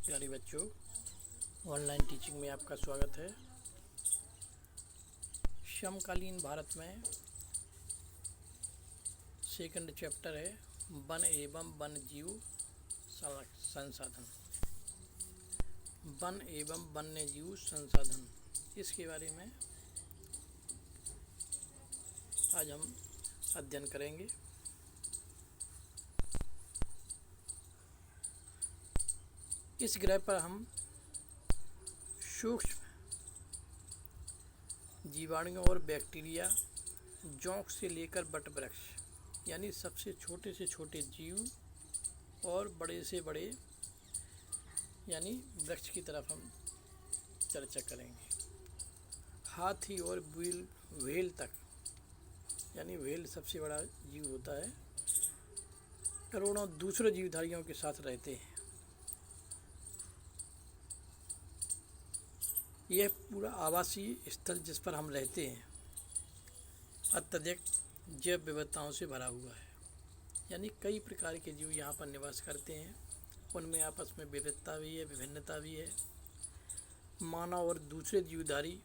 प्यारे बच्चों, online teaching में आपका स्वागत है। समकालीन भारत में सेकंड चैप्टर है वन एवं वन्य जीव संसाधन। वन एवं वन्य जीव संसाधन, इसके बारे में आज हम अध्ययन करेंगे। इस ग्रह पर हम सूक्ष्म जीवाणुओं और बैक्टीरिया, जोंक से लेकर वट वृक्ष यानी सबसे छोटे से छोटे जीव और बड़े से बड़े यानी वृक्ष की तरफ हम चर्चा करेंगे। हाथी और व्हेल तक, यानी व्हेल सबसे बड़ा जीव होता है, करोड़ों दूसरे जीवधारियों के साथ रहते हैं। यह पूरा आवासीय स्थल जिस पर हम रहते हैं अत्यधिक जैव विविधताओं से भरा हुआ है। यानी कई प्रकार के जीव यहाँ पर निवास करते हैं। उनमें आपस में विविधता भी है, विभिन्नता भी है। मानव और दूसरे जीवधारी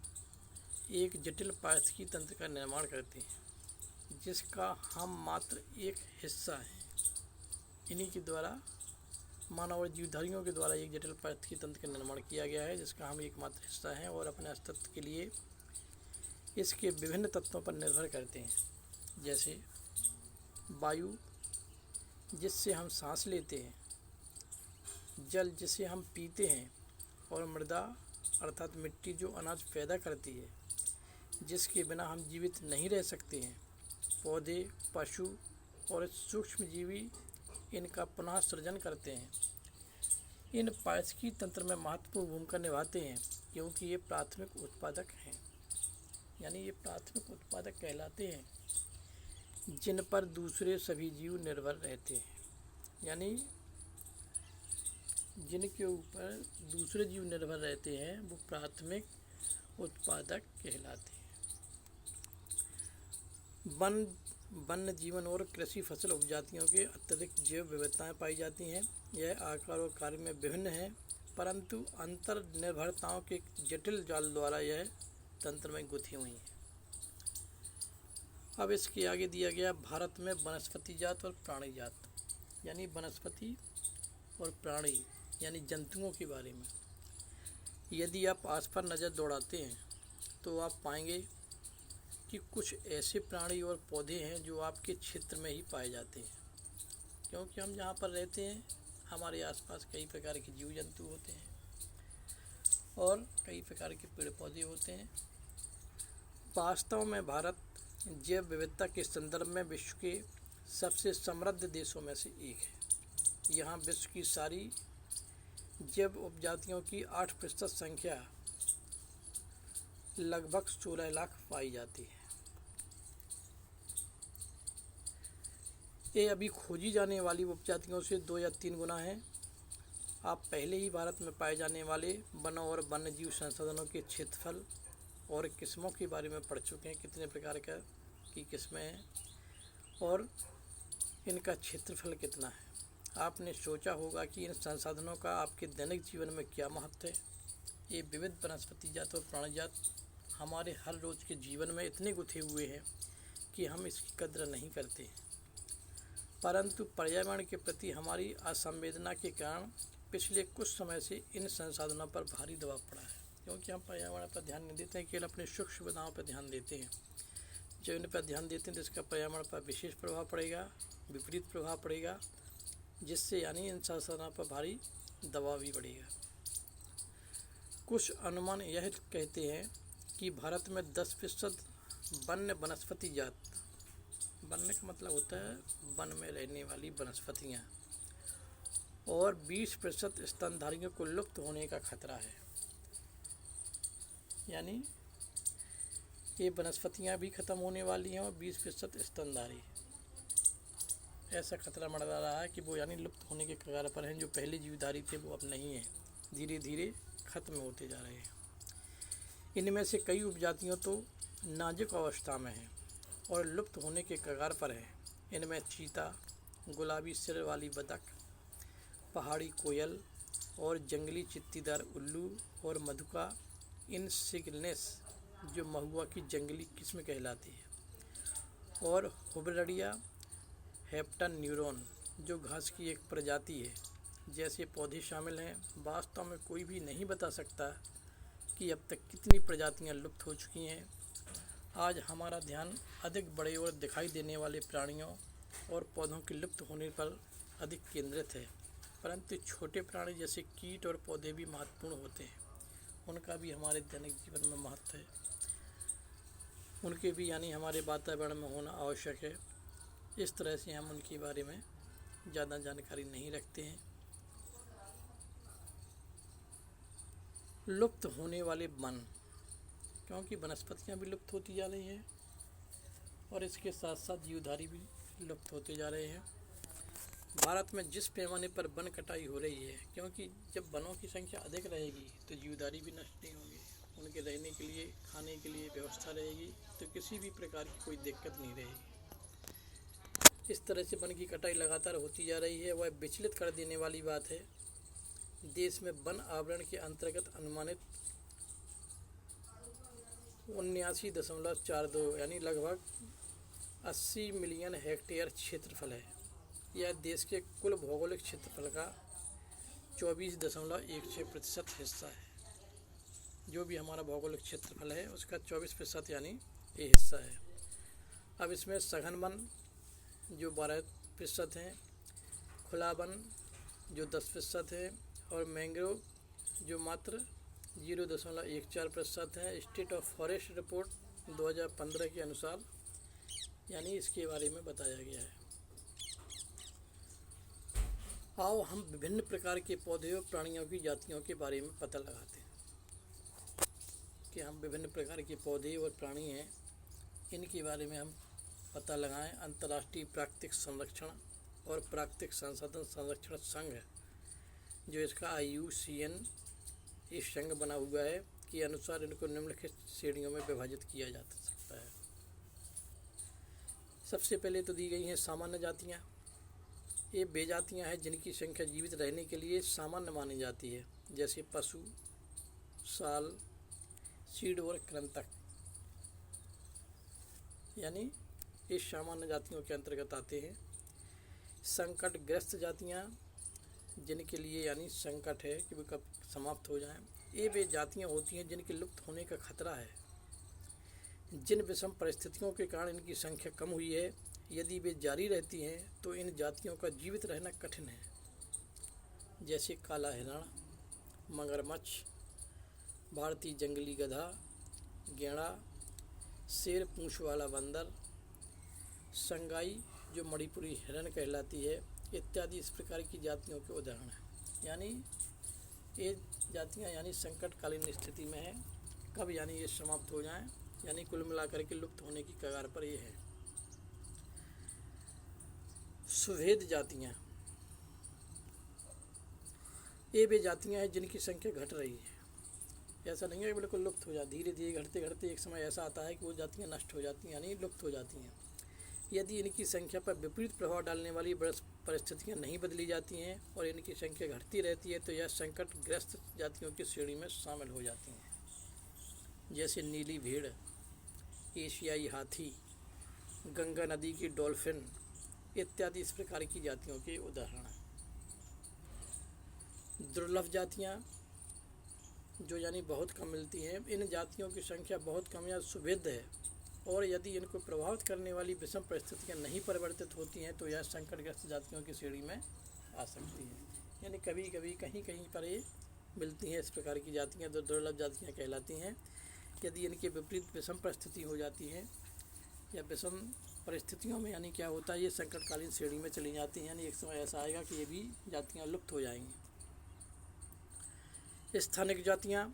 एक जटिल पारिस्थितिकी तंत्र का निर्माण करते हैं जिसका हम मात्र एक हिस्सा हैं। इन्हीं के द्वारा, मानव और जीवधारियों के द्वारा एक जटिल पारिस्थितिकी तंत्र का निर्माण किया गया है जिसका हम एकमात्र हिस्सा हैं और अपने अस्तित्व के लिए इसके विभिन्न तत्वों पर निर्भर करते हैं, जैसे वायु जिससे हम सांस लेते हैं, जल जिसे हम पीते हैं, और मृदा अर्थात मिट्टी जो अनाज पैदा करती है जिसके बिना हम जीवित नहीं रह सकते हैं, पौधे, पशु और सूक्ष्मजीवी इनका पुनः सृजन करते हैं। इन पारिस्थितिकी तंत्र में महत्वपूर्ण भूमिका निभाते हैं क्योंकि ये प्राथमिक उत्पादक हैं। यानी ये प्राथमिक उत्पादक कहलाते हैं जिन पर दूसरे सभी जीव निर्भर रहते हैं। यानी जिनके ऊपर दूसरे जीव निर्भर रहते हैं वो प्राथमिक उत्पादक कहलाते हैं। वन्य जीवन और कृषि फसल उपजातियों के अत्यधिक जैव विविधताएं पाई जाती हैं। यह आकार और कार्य में विभिन्न है, परंतु अंतर निर्भरताओं के जटिल जाल द्वारा यह तंत्र में गुथी हुई हैं। अब इसके आगे दिया गया भारत में वनस्पति जात और प्राणी जात, यानी वनस्पति और प्राणी यानी जंतुओं के बारे में। यदि आप आस पर नज़र दौड़ाते हैं तो आप पाएंगे कि कुछ ऐसे प्राणी और पौधे हैं जो आपके क्षेत्र में ही पाए जाते हैं, क्योंकि हम जहाँ पर रहते हैं हमारे आसपास कई प्रकार के जीव जंतु होते हैं और कई प्रकार के पेड़ पौधे होते हैं। वास्तव में भारत जैव विविधता के संदर्भ में विश्व के सबसे समृद्ध देशों में से एक है। यहाँ विश्व की सारी जैव उपजातियों की 8% संख्या लगभग 16 लाख पाई जाती है। ये अभी खोजी जाने वाली उपजातियों से 2 या 3 गुना है। आप पहले ही भारत में पाए जाने वाले वनों और वन्य जीव संसाधनों के क्षेत्रफल और किस्मों के बारे में पढ़ चुके हैं, कितने प्रकार की किस्में हैं और इनका क्षेत्रफल कितना है। आपने सोचा होगा कि इन संसाधनों का आपके दैनिक जीवन में क्या महत्व है। ये विविध वनस्पति जात और प्राणी जात हमारे हर रोज़ के जीवन में इतने गुथे हुए हैं कि हम इसकी कद्र नहीं करते, परंतु पर्यावरण के प्रति हमारी असंवेदना के कारण पिछले कुछ समय से इन संसाधनों पर भारी दबाव पड़ा है, क्योंकि हम पर्यावरण पर ध्यान नहीं देते हैं, केवल अपने सुख सुविधाओं पर ध्यान देते हैं। जब इन पर ध्यान देते हैं तो इसका पर्यावरण पर विशेष प्रभाव पड़ेगा, विपरीत प्रभाव पड़ेगा, जिससे यानी इन संसाधनों पर भारी दबाव भी बढ़ेगा। कुछ अनुमान यह कहते हैं कि भारत में 10% वन्य वनस्पति जात, वन्य का मतलब होता है वन में रहने वाली वनस्पतियाँ, और 20% स्तनधारियों को लुप्त होने का खतरा है। यानी ये वनस्पतियाँ भी खत्म होने वाली हैं और 20% स्तनधारी, ऐसा खतरा मंडरा रहा है कि वो यानी लुप्त होने के कगार पर हैं। जो पहले जीवधारी थे वो अब नहीं हैं, धीरे धीरे खत्म होते जा रहे हैं। इनमें से कई उपजातियाँ तो नाजुक अवस्था में हैं और लुप्त होने के कगार पर हैं। इनमें चीता, गुलाबी सिर वाली बतख, पहाड़ी कोयल, और जंगली चित्तीदार उल्लू और मधुका इनसिग्निस जो महुआ की जंगली किस्म कहलाती है, और हुबरड़िया हेप्टान्यूरॉन जो घास की एक प्रजाति है, जैसे पौधे शामिल हैं। वास्तव में कोई भी नहीं बता सकता कि अब तक कितनी प्रजातियां लुप्त हो चुकी हैं। आज हमारा ध्यान अधिक बड़े और दिखाई देने वाले प्राणियों और पौधों के लुप्त होने पर अधिक केंद्रित है, परंतु छोटे प्राणी जैसे कीट और पौधे भी महत्वपूर्ण होते हैं। उनका भी हमारे दैनिक जीवन में महत्व है, उनके भी यानी हमारे वातावरण में होना आवश्यक है। इस तरह से हम उनके बारे में ज़्यादा जानकारी नहीं रखते हैं। लुप्त होने वाले वन, क्योंकि वनस्पतियाँ भी लुप्त होती जा रही हैं और इसके साथ साथ जीवधारी भी लुप्त होते जा रहे हैं। भारत में जिस पैमाने पर वन कटाई हो रही है, क्योंकि जब वनों की संख्या अधिक रहेगी तो जीवधारी भी नष्ट नहीं होंगे, उनके रहने के लिए खाने के लिए व्यवस्था रहेगी, तो किसी भी प्रकार की कोई दिक्कत नहीं रहेगी। इस तरह से वन की कटाई लगातार होती जा रही है, वह विचलित कर देने वाली बात है। देश में वन आवरण के अंतर्गत अनुमानित 79.42 यानी लगभग 80 मिलियन हेक्टेयर क्षेत्रफल है। यह देश के कुल भौगोलिक क्षेत्रफल का 24.16% हिस्सा है। जो भी हमारा भौगोलिक क्षेत्रफल है उसका 24% यानी ये हिस्सा है। अब इसमें सघन वन जो 12% हैं, खुला वन जो 10% है और मैंग्रोव जो मात्र 0.14% है। स्टेट ऑफ फॉरेस्ट रिपोर्ट 2015 के अनुसार यानी इसके बारे में बताया गया है। आओ हम विभिन्न प्रकार के पौधे और प्राणियों की जातियों के बारे में पता लगाते हैं कि हम विभिन्न प्रकार के पौधे और प्राणी हैं, इनके बारे में हम पता लगाएं। अंतर्राष्ट्रीय प्राकृतिक संरक्षण और प्राकृतिक संसाधन संरक्षण संघ जो इसका IUCN इस संघ बना हुआ है के अनुसार इनको निम्नलिखित श्रेणियों में विभाजित किया जा सकता है। सबसे पहले तो दी गई हैं सामान्य जातियाँ। ये वे जातियाँ हैं जिनकी संख्या जीवित रहने के लिए सामान्य मानी जाती है, जैसे पशु, साल, चीड़ और कृंतक, यानी इस सामान्य जातियों के अंतर्गत आते हैं। संकटग्रस्त जातियाँ जिनके लिए यानी संकट है कि वे कब समाप्त हो जाएं, ये वे जातियाँ होती हैं जिनके लुप्त होने का खतरा है। जिन विषम परिस्थितियों के कारण इनकी संख्या कम हुई है, यदि वे जारी रहती हैं तो इन जातियों का जीवित रहना कठिन है, जैसे काला हिरण, मगरमच्छ, भारतीय जंगली गधा, गैंडा, शेर पूंछ वाला बंदर, संगाई जो मणिपुरी हिरण कहलाती है, इत्यादि इस प्रकार की जातियों के उदाहरण हैं। यानी ये जातियाँ यानी संकटकालीन स्थिति में हैं, कब यानी ये समाप्त हो जाएं, यानी कुल मिलाकर के लुप्त होने की कगार पर ये है। सुभेद जातियाँ, ये वे जातियाँ हैं जिनकी संख्या घट रही है। ऐसा नहीं है कि बिल्कुल लुप्त हो जाए, धीरे धीरे घटते घटते एक समय ऐसा आता है कि वो जातियाँ नष्ट हो जाती हैं यानी लुप्त हो जाती हैं। यदि इनकी संख्या पर विपरीत प्रभाव डालने वाली परिस्थितियाँ नहीं बदली जाती हैं और इनकी संख्या घटती रहती है तो यह संकटग्रस्त जातियों की श्रेणी में शामिल हो जाती हैं, जैसे नीली भेड़, एशियाई हाथी, गंगा नदी की डॉल्फिन इत्यादि इस प्रकार की जातियों के उदाहरण हैं। दुर्लभ जातियाँ जो यानी बहुत कम मिलती हैं, इन जातियों की संख्या बहुत कम या सुभेद है और यदि इनको प्रभावित करने वाली विषम परिस्थितियाँ नहीं परिवर्तित होती हैं तो यह संकटग्रस्त जातियों की श्रेणी में आ सकती है। यानी कभी कभी कहीं कहीं पर ये मिलती हैं इस प्रकार की जातियाँ, जो दुर्लभ जातियाँ कहलाती हैं। यदि इनकी विपरीत विषम परिस्थिति हो जाती है या विषम परिस्थितियों में यानी क्या होता है, ये संकटकालीन श्रेणी में चली जाती हैं, यानी एक समय ऐसा आएगा कि ये भी जातियाँ लुप्त हो जाएंगी। स्थानिक जातियाँ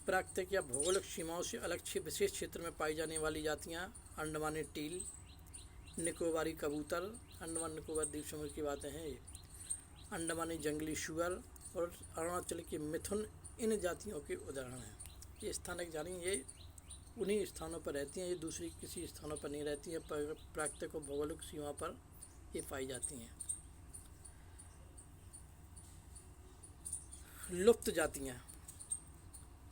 प्राकृतिक या भौगोलिक सीमाओं से अलग विशेष क्षेत्र में पाई जाने वाली जातियाँ। अंडमानी टील, निकोबारी कबूतर, अंडमान निकोबार द्वीप समूह की बातें हैं ये, अंडमानी जंगली शुअर और अरुणाचल के मिथुन इन जातियों के उदाहरण हैं। ये स्थानिक जानी ये उन्हीं स्थानों पर रहती हैं, ये दूसरी किसी स्थानों पर नहीं रहती हैं, प्राकृतिक और भौगोलिक सीमा पर ये पाई जाती हैं। लुप्त जातियाँ,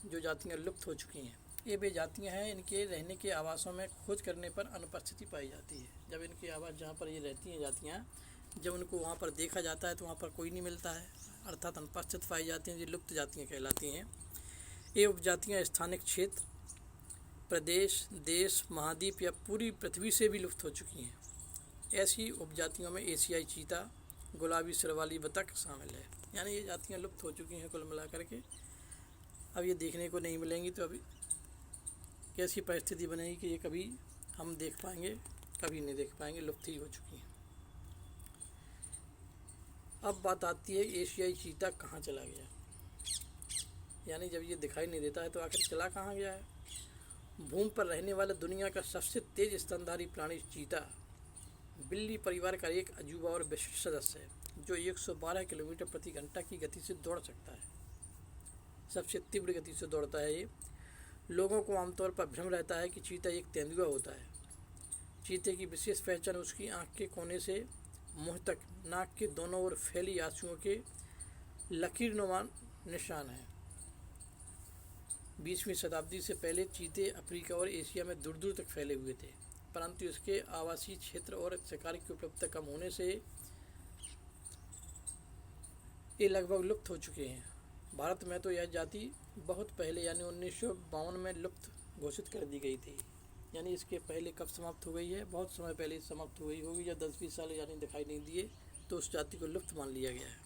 जो जातियाँ लुप्त हो चुकी हैं, ये वे जातियाँ हैं इनके रहने के आवासों में खोज करने पर अनुपस्थिति पाई जाती है। जब इनके आवास जहाँ पर ये रहती हैं जातियाँ, जब उनको वहाँ पर देखा जाता है तो वहाँ पर कोई नहीं मिलता है, अर्थात अनुपस्थित पाई जाती हैं, जो लुप्त जातियाँ कहलाती हैं। ये उपजातियाँ स्थानिक क्षेत्र, प्रदेश, देश, महाद्वीप या पूरी पृथ्वी से भी लुप्त हो चुकी हैं। ऐसी उपजातियों में एशियाई चीता, गुलाबी सिर वाली बतख शामिल है। यानी ये जातियाँ लुप्त हो चुकी हैं कुल मिलाकर के। अब ये देखने को नहीं मिलेंगी तो अभी कैसी परिस्थिति बनेगी कि ये कभी हम देख पाएंगे, कभी नहीं देख पाएंगे, लुप्त ही हो चुकी हैं। अब बात आती है एशियाई चीता कहाँ चला गया, यानी जब ये दिखाई नहीं देता है तो आखिर चला कहाँ गया है। भूमि पर रहने वाला दुनिया का सबसे तेज स्तनधारी प्राणी चीता बिल्ली परिवार का एक अजूबा और विशिष्ट सदस्य है, जो 112 किलोमीटर प्रति घंटा की गति से दौड़ सकता है। सबसे तीव्र गति से दौड़ता है ये। लोगों को आमतौर पर भ्रम रहता है कि चीता एक तेंदुआ होता है। चीते की विशेष पहचान उसकी आँख के कोने से मुंह तक नाक के दोनों ओर फैली आंसुओं के लकीरनुमा निशान है। 20वीं शताब्दी से पहले चीते अफ्रीका और एशिया में दूर दूर तक फैले हुए थे, परंतु इसके आवासीय क्षेत्र और शिकार की उपलब्धता कम होने से ये लगभग लुप्त हो चुके हैं। भारत में तो यह जाति बहुत पहले यानी 1952 में लुप्त घोषित कर दी गई थी। यानी इसके पहले कब समाप्त हो गई है, बहुत समय पहले समाप्त हो गई होगी, या 10-20 साल यानी दिखाई नहीं दिए तो उस जाति को लुप्त मान लिया गया है।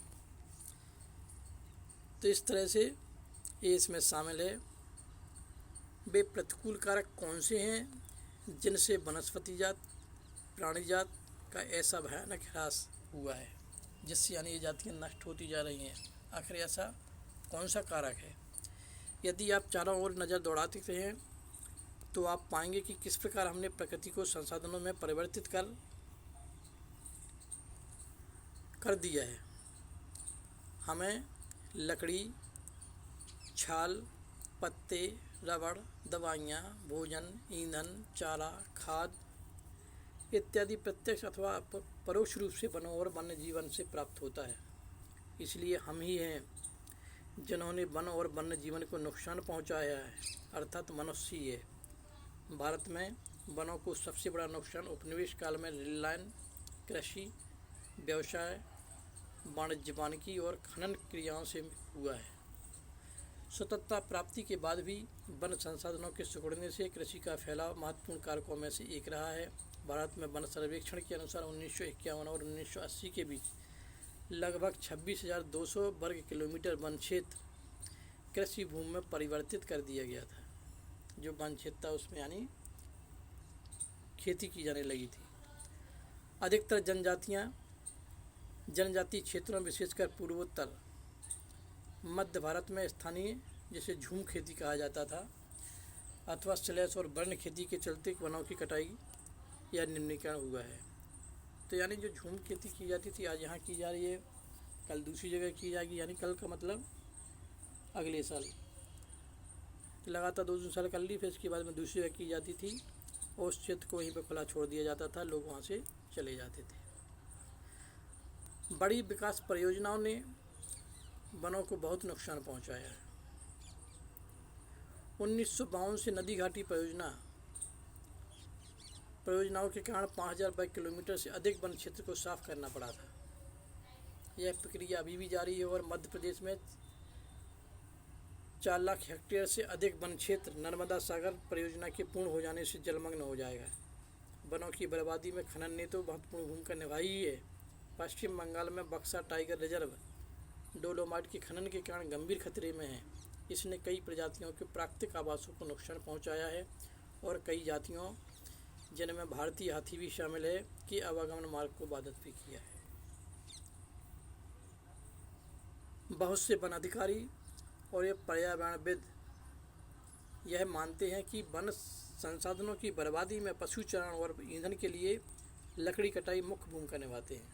तो इस तरह से ये इसमें शामिल है। वे प्रतिकूल कारक कौन से हैं जिनसे वनस्पति जात, प्राणी जात का ऐसा भयानक ह्रास हुआ है, जिससे यानी ये जातियाँ नष्ट होती जा रही हैं। आखिर ऐसा कौन सा कारक है? यदि आप चारों ओर नज़र दौड़ाते हैं तो आप पाएंगे कि किस प्रकार हमने प्रकृति को संसाधनों में परिवर्तित कर दिया है। हमें लकड़ी, छाल, पत्ते, रबड़, दवाइयाँ, भोजन, ईंधन, चारा, खाद इत्यादि प्रत्यक्ष अथवा परोक्ष रूप से वनों और वन्य जीवन से प्राप्त होता है। इसलिए हम ही हैं जिन्होंने वन और वन्य जीवन को नुकसान पहुंचाया है, अर्थात मनुष्य ही है। भारत में वनों को सबसे बड़ा नुकसान उपनिवेश काल में रेल लाइन, कृषि, व्यवसाय, वाणिज्य वानिकी और खनन क्रियाओं से हुआ है। स्वतंत्रता प्राप्ति के बाद भी वन संसाधनों के सिकुड़ने से कृषि का फैलाव महत्वपूर्ण कारकों में से एक रहा है। भारत में वन सर्वेक्षण के अनुसार 1951 और 1980 के बीच लगभग 26,200 वर्ग किलोमीटर वन क्षेत्र कृषि भूमि में परिवर्तित कर दिया गया था। जो वन क्षेत्र था उसमें यानी खेती की जाने लगी थी। अधिकतर जनजातीय क्षेत्रों विशेषकर पूर्वोत्तर मध्य भारत में स्थानीय जिसे झूम खेती कहा जाता था अथवा स्लैश और वर्ण खेती के चलते वनों की कटाई या निम्नीकरण हुआ है। तो यानी जो झूम खेती की जाती थी आज यहाँ की जा रही है, कल दूसरी जगह की जाएगी। यानी कल का मतलब अगले साल, लगातार 2-3 साल कर ली, फिर इसके बाद में दूसरी जगह की जाती थी और उस क्षेत्र को वहीं पर खुला छोड़ दिया जाता था, लोग वहाँ से चले जाते थे। बड़ी विकास परियोजनाओं ने वनों को बहुत नुकसान पहुँचाया है। 1952 से नदी घाटी परियोजनाओं के कारण 5,000 वर्ग किलोमीटर से अधिक वन क्षेत्र को साफ करना पड़ा था। यह प्रक्रिया अभी भी जारी है और मध्य प्रदेश में 4 लाख हेक्टेयर से अधिक वन क्षेत्र नर्मदा सागर परियोजना के पूर्ण हो जाने से जलमग्न हो जाएगा। वनों की बर्बादी में खनन ने तो महत्वपूर्ण भूमिका निभाई ही है। पश्चिम बंगाल में बक्सा टाइगर रिजर्व डोलोमाइट के खनन के कारण गंभीर खतरे में है। इसने कई प्रजातियों के प्राकृतिक आवासों को नुकसान पहुंचाया है और कई जातियों, जिनमें भारतीय हाथी भी शामिल है, कि आवागमन मार्ग को बाधित भी किया है। बहुत से वन अधिकारी और ये पर्यावरणविद यह मानते हैं कि वन संसाधनों की बर्बादी में पशुचारण और ईंधन के लिए लकड़ी कटाई मुख्य भूमिका निभाते हैं।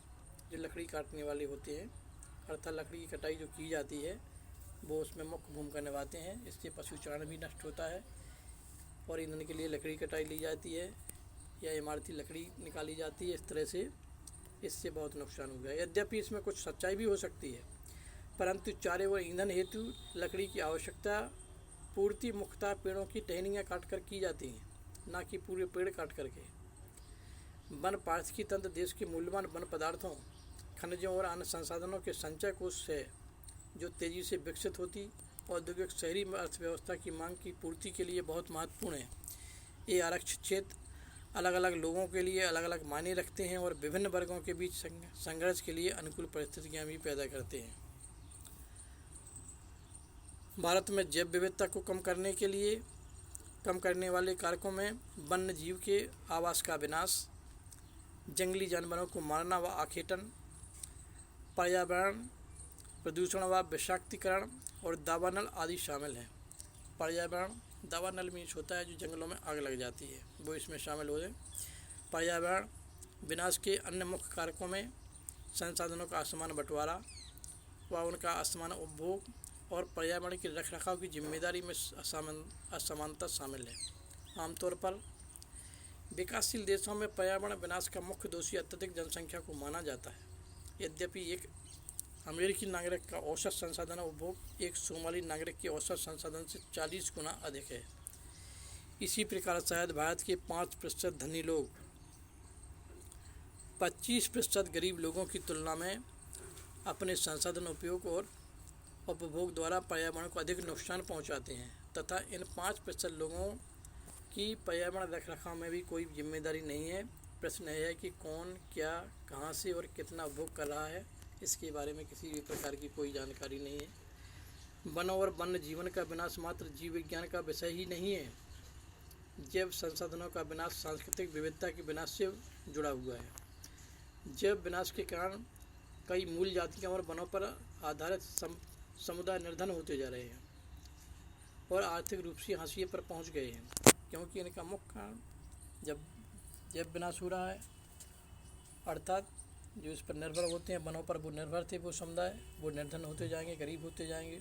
जो लकड़ी काटने वाले होते हैं, अर्थात लकड़ी की कटाई जो की जाती है वो उसमें मुख्य भूमिका निभाते हैं। इससे पशुचारण भी नष्ट होता है और ईंधन के लिए लकड़ी कटाई ली जाती है या इमारती लकड़ी निकाली जाती है। इस तरह से इससे बहुत नुकसान हुआ है। यद्यपि इसमें कुछ सच्चाई भी हो सकती है, परंतु चारे व ईंधन हेतु लकड़ी की आवश्यकता पूर्ति मुख्यतः पेड़ों की टहनियाँ काटकर की जाती हैं, न कि पूरे पेड़ काट करके। वन पारिस्थितिकी तंत्र देश के मूल्यवान वन पदार्थों, खनिजों और अन्य संसाधनों के संचय कोष है, जो तेजी से विकसित होती औद्योगिक शहरी अर्थव्यवस्था की मांग की पूर्ति के लिए बहुत महत्वपूर्ण है। ये आरक्षित क्षेत्र अलग अलग लोगों के लिए अलग अलग मायने रखते हैं और विभिन्न वर्गों के बीच संघर्ष के लिए अनुकूल परिस्थितियाँ भी पैदा करते हैं। भारत में जैव विविधता को कम करने वाले कारकों में वन्य जीव के आवास का विनाश, जंगली जानवरों को मारना व आखेटन, पर्यावरण प्रदूषण व विषाक्तीकरण और दावानल आदि शामिल हैं। पर्यावरण, दावानल मीन्स होता है जो जंगलों में आग लग जाती है, वो इसमें शामिल हो जाए। पर्यावरण विनाश के अन्य मुख्य कारकों में संसाधनों का असमान बंटवारा व उनका असमान उपभोग और पर्यावरण के रखरखाव की जिम्मेदारी में असमानता शामिल है। आमतौर पर विकासशील देशों में पर्यावरण विनाश का मुख्य दोषी अत्यधिक जनसंख्या को माना जाता है। यद्यपि एक अमेरिकी नागरिक का औसत संसाधन उपभोग एक सोमाली नागरिक के औसत संसाधन से 40 गुना अधिक है। इसी प्रकार शायद भारत के 5% धनी लोग 25% गरीब लोगों की तुलना में अपने संसाधन उपयोग और उपभोग द्वारा पर्यावरण को अधिक नुकसान पहुंचाते हैं तथा इन 5% लोगों की पर्यावरण रखरखाव में भी कोई जिम्मेदारी नहीं है। प्रश्न यह है कि कौन, क्या, कहां से और कितना उपभोग कर रहा है, इसके बारे में किसी भी प्रकार की कोई जानकारी नहीं है। वन और वन्य जीवन का विनाश मात्र जीव विज्ञान का विषय ही नहीं है। जैव संसाधनों का विनाश सांस्कृतिक विविधता के विनाश से जुड़ा हुआ है। जैव विनाश के कारण कई मूल जातियाँ और वनों पर आधारित समुदाय निर्धन होते जा रहे हैं और आर्थिक रूप से हाशिए पर पहुंच गए हैं, क्योंकि इनका मुख्य कारण जब जैव विनाश हो रहा है, अर्थात जो इस पर निर्भर होते हैं, वनों पर वो निर्भर थे, वो समुदाय वो निर्धन होते जाएंगे, गरीब होते जाएंगे।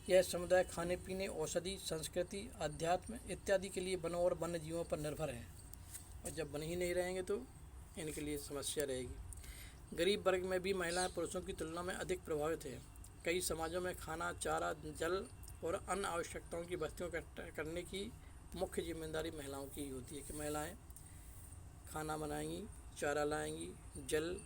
यह समुदाय खाने पीने, औषधि, संस्कृति, अध्यात्म इत्यादि के लिए वनों और वन्य जीवों पर निर्भर हैं, और जब वन ही नहीं रहेंगे तो इनके लिए समस्या रहेगी। गरीब वर्ग में भी महिलाएं पुरुषों की तुलना में अधिक प्रभावित हैं। कई समाजों में खाना, चारा, जल और अन्य आवश्यकताओं की वस्तुओं इकट्ठा करने की मुख्य जिम्मेदारी महिलाओं की ही होती है कि महिलाएं खाना बनाएंगी, चारा लाएंगी, जल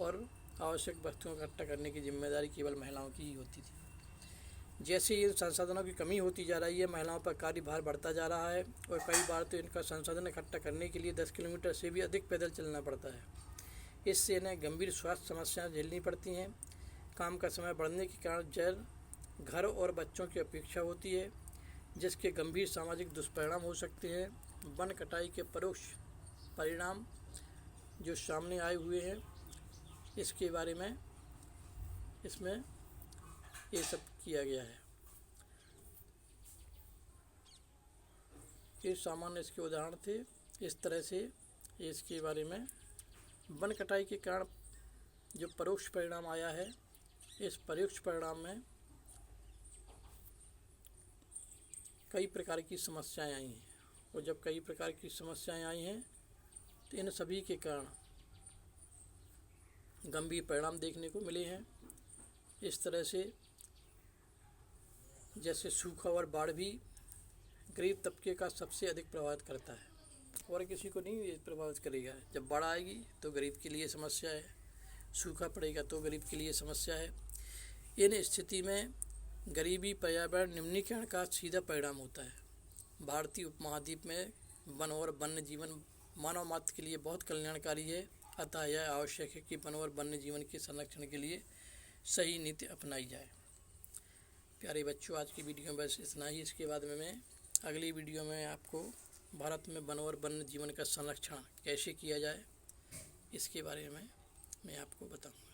और आवश्यक वस्तुओं को इकट्ठा करने की जिम्मेदारी केवल महिलाओं की ही होती थी। जैसे इन संसाधनों की कमी होती जा रही है, महिलाओं पर कार्यभार बढ़ता जा रहा है और कई बार तो इनका संसाधन इकट्ठा करने के लिए 10 किलोमीटर से भी अधिक पैदल चलना पड़ता है। इससे इन्हें गंभीर स्वास्थ्य समस्याएं झेलनी पड़ती हैं। काम का समय बढ़ने के कारण जल, घर और बच्चों की अपेक्षा होती है, जिसके गंभीर सामाजिक दुष्परिणाम हो सकते हैं। वन कटाई के परोक्ष परिणाम जो सामने आए हुए हैं, इसके बारे में इसमें ये सब किया गया है। ये सामान्य इसके उदाहरण थे। इस तरह से इसके बारे में वन कटाई के कारण जो परोक्ष परिणाम आया है, इस परोक्ष परिणाम में कई प्रकार की समस्याएं आई हैं, और जब कई प्रकार की समस्याएं आई हैं तो इन सभी के कारण गंभीर परिणाम देखने को मिले हैं। इस तरह से जैसे सूखा और बाढ़ भी गरीब तबके का सबसे अधिक प्रभावित करता है, और किसी को नहीं प्रभावित करेगा। जब बाढ़ आएगी तो गरीब के लिए समस्या है, सूखा पड़ेगा तो गरीब के लिए समस्या है। इन स्थिति में गरीबी पर्यावरण निम्नीकरण का सीधा परिणाम होता है। भारतीय उपमहाद्वीप में वन और वन्य जीवन मानव मात्र के लिए बहुत कल्याणकारी है, अतः यह आवश्यक है कि वन और वन्य जीवन के संरक्षण के लिए सही नीति अपनाई जाए। प्यारे बच्चों, आज की वीडियो में बस इतना ही। इसके बाद में मैं अगली वीडियो में आपको भारत में वन और वन्य जीवन का संरक्षण कैसे किया जाए, इसके बारे में मैं आपको बताऊँगा।